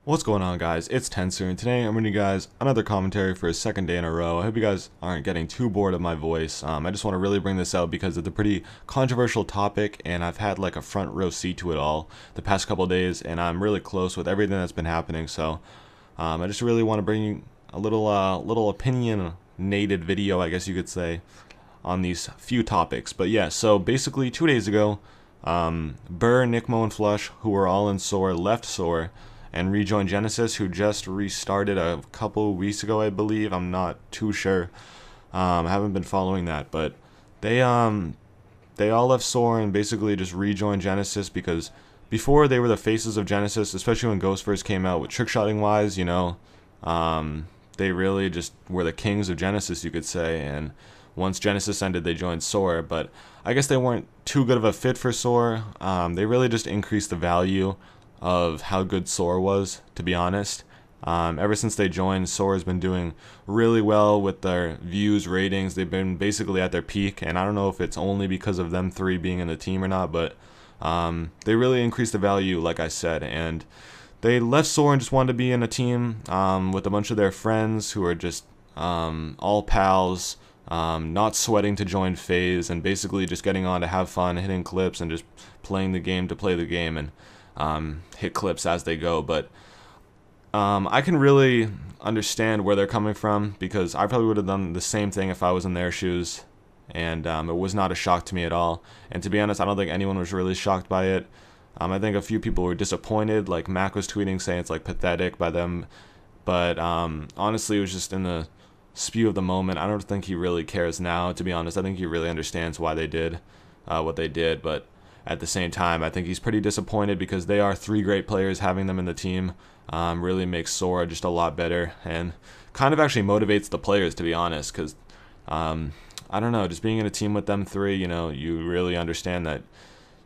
What's going on, guys? It's Tensu, and today I'm bringing you guys another commentary for a second day in a row. I hope you guys aren't getting too bored of my voice. I just want to really bring this out because it's a pretty controversial topic, and I've had like a front row seat to it all the past couple days, and I'm really close with everything that's been happening. So I just really want to bring you a little opinionated video, I guess you could say, on these few topics. But yeah, so basically 2 days ago, Burr, Nickmo, and Flush, who were all in SoaR, left SoaR and rejoined Genesis, who just restarted a couple weeks ago, I believe. I'm not too sure. I haven't been following that, but they all left SoaR and basically just rejoined Genesis because before they were the faces of Genesis, especially when Ghost first came out with trickshotting wise, they really just were the kings of Genesis, you could say. And once Genesis ended, they joined SoaR, but I guess they weren't too good of a fit for SoaR. They really just increased the value of how good SoaR was, to be honest. Ever since they joined, SoaR has been doing really well with their views, ratings. They've been basically at their peak, and I don't know if it's only because of them three being in the team or not, but they really increased the value, like I said, and they left SoaR and just wanted to be in a team with a bunch of their friends who are just all pals, not sweating to join FaZe, and basically just getting on to have fun, hitting clips, and just playing the game to play the game, and hit clips as they go. But I can really understand where they're coming from, because I probably would have done the same thing if I was in their shoes, and it was not a shock to me at all. And to be honest, I don't think anyone was really shocked by it. I think a few people were disappointed, like Mac was tweeting saying it's like pathetic by them, but honestly it was just in the spew of the moment. I don't think he really cares now, to be honest. I think he really understands why they did what they did, but at the same time, I think he's pretty disappointed because they are three great players. Having them in the team really makes SoaR just a lot better, and kind of actually motivates the players, to be honest, because I don't know, just being in a team with them three, you really understand that,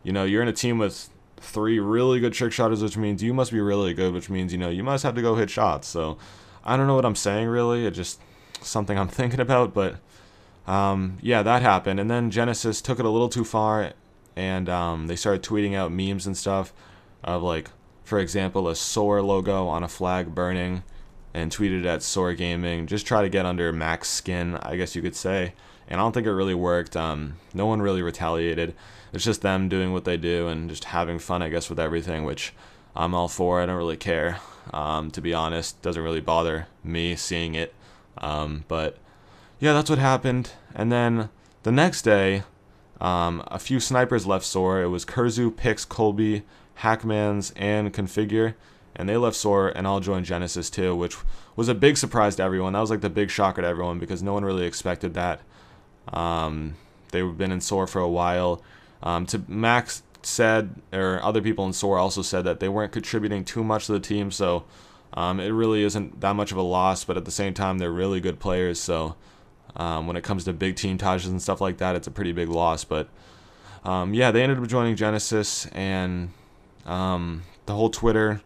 you're in a team with three really good trick shotters, which means you must be really good, which means, you must have to go hit shots. So I don't know what I'm saying, really. It's just something I'm thinking about, but yeah, that happened. And then Genesis took it a little too far, and they started tweeting out memes and stuff of, like, for example, a SoaR logo on a flag burning, and tweeted at SoaR Gaming, just try to get under Mac's skin, I guess you could say. And I don't think it really worked. No one really retaliated. It's just them doing what they do and just having fun, I guess, with everything, which I'm all for. I don't really care, to be honest. Doesn't really bother me seeing it. But yeah, that's what happened. And then the next day, a few snipers left SoaR. It was Kurzu, Pix, Colby, Hackmans, and Configure, and they left SoaR and all joined Genesis too, which was a big surprise to everyone. That was like the big shocker to everyone because no one really expected that. They've been in SoaR for a while. Max said, or other people in SoaR also said, that they weren't contributing too much to the team, so it really isn't that much of a loss, but at the same time, they're really good players, so when it comes to big team tages and stuff like that, it's a pretty big loss. But yeah, they ended up joining Genesis, and the whole Twitter,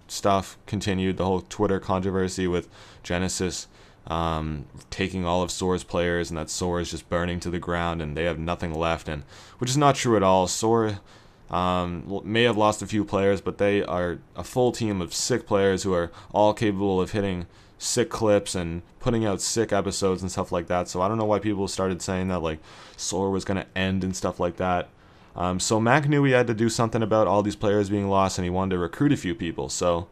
stuff continued. The whole Twitter controversy with Genesis taking all of SoaR's players, and that SoaR is just burning to the ground, and they have nothing left, and which is not true at all. SoaR may have lost a few players, but they are a full team of sick players who are all capable of hitting sick clips and putting out sick episodes and stuff like that. So I don't know why people started saying that like SoaR was going to end and stuff like that. So Mac knew he had to do something about all these players being lost, and he wanted to recruit a few people. So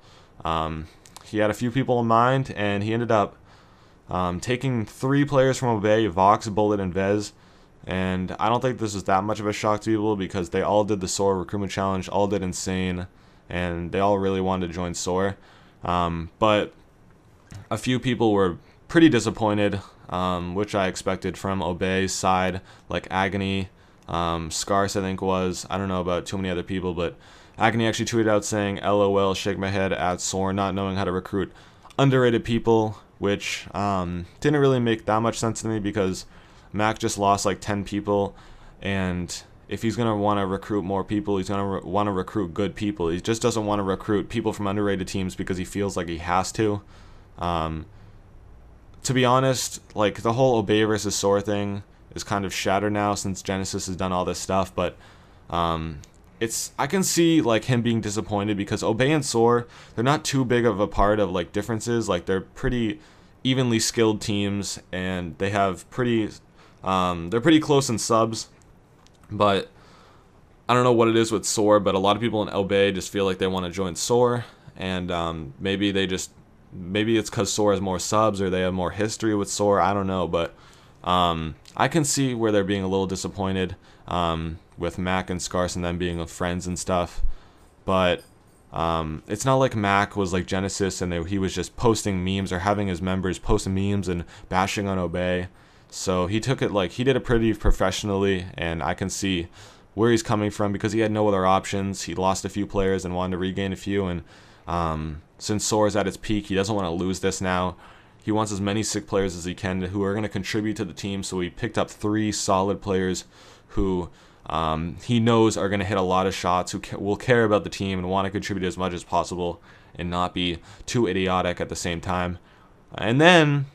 he had a few people in mind, and he ended up taking 3 players from Obey: Vox, Bullet, and Vez. And I don't think this is that much of a shock to people because they all did the SoaR recruitment challenge, all did insane, and they all really wanted to join SoaR. But a few people were pretty disappointed, which I expected from Obey's side, like Agony, Scarce, I think was. I don't know about too many other people, but Agony actually tweeted out saying, LOL, shake my head at SoaR not knowing how to recruit underrated people, which didn't really make that much sense to me because Mac just lost like 10 people, and if he's going to want to recruit more people, he's going to want to recruit good people. He just doesn't want to recruit people from underrated teams because he feels like he has to. To be honest, like the whole Obey versus SoaR thing is kind of shattered now since Genesis has done all this stuff, but I can see like him being disappointed because Obey and SoaR, they're not too big of a part of like differences. Like they're pretty evenly skilled teams, and they have they're pretty close in subs. But I don't know what it is with SoaR, but a lot of people in Obey just feel like they want to join SoaR, and maybe it's because SoaR has more subs or they have more history with SoaR. I don't know, but I can see where they're being a little disappointed with Mac and Scarce and them being friends and stuff. But it's not like Mac was like Genesis and he was just posting memes or having his members post memes and bashing on Obey. So he took it like he did it pretty professionally, and I can see where he's coming from because he had no other options. He lost a few players and wanted to regain a few, and since SoaR is at its peak, he doesn't want to lose this now. He wants as many sick players as he can who are going to contribute to the team, so he picked up 3 solid players who he knows are going to hit a lot of shots, who will care about the team and want to contribute as much as possible and not be too idiotic at the same time. And then,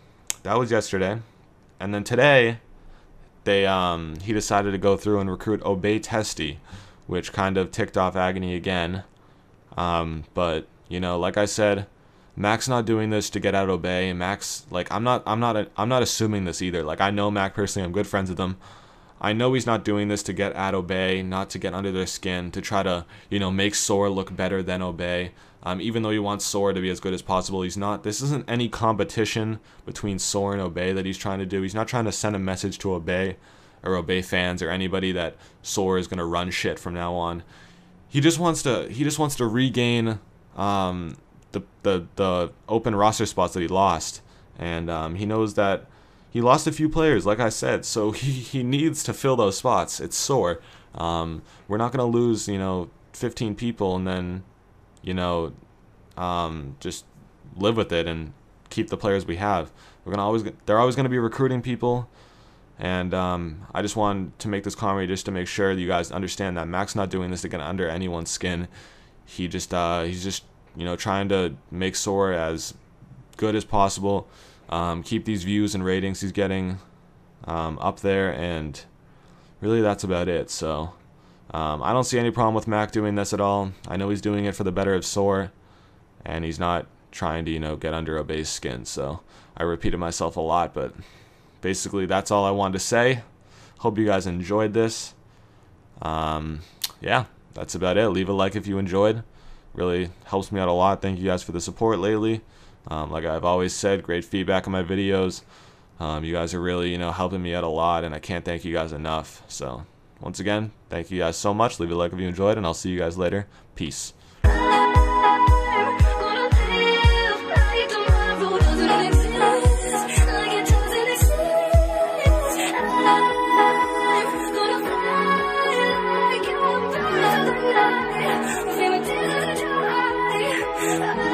that was yesterday, and then today, he decided to go through and recruit Obey Testy, which kind of ticked off Agony again. But you know, like I said, Mac's not doing this to get out Obey. Mac's like I'm not assuming this either. Like I know Mac personally. I'm good friends with him. I know he's not doing this to get at Obey, not to get under their skin, to try to, you know, make SoaR look better than Obey. Even though he wants SoaR to be as good as possible, he's not. This isn't any competition between SoaR and Obey that he's trying to do. He's not trying to send a message to Obey or Obey fans or anybody that SoaR is gonna run shit from now on. He just wants to regain the open roster spots that he lost, and he knows that he lost a few players, like I said, so he needs to fill those spots. It's SoaR. We're not gonna lose, you know, 15 people and then, you know, just live with it and keep the players we have. They're always gonna be recruiting people, and I just wanted to make this comment just to make sure that you guys understand that Mac's not doing this to get under anyone's skin. He's just you know, trying to make SoaR as good as possible, keep these views and ratings he's getting up there, and really that's about it. So I don't see any problem with Mac doing this at all. I know he's doing it for the better of SoaR, and he's not trying to, you know, get under Obey's skin. So I repeated myself a lot, but basically that's all I wanted to say. Hope you guys enjoyed this. Yeah, that's about it. Leave a like if you enjoyed. Really helps me out a lot. Thank you guys for the support lately. Like I've always said, great feedback on my videos. You guys are really, you know, helping me out a lot, and I can't thank you guys enough. So once again, thank you guys so much. Leave a like if you enjoyed, and I'll see you guys later. Peace. I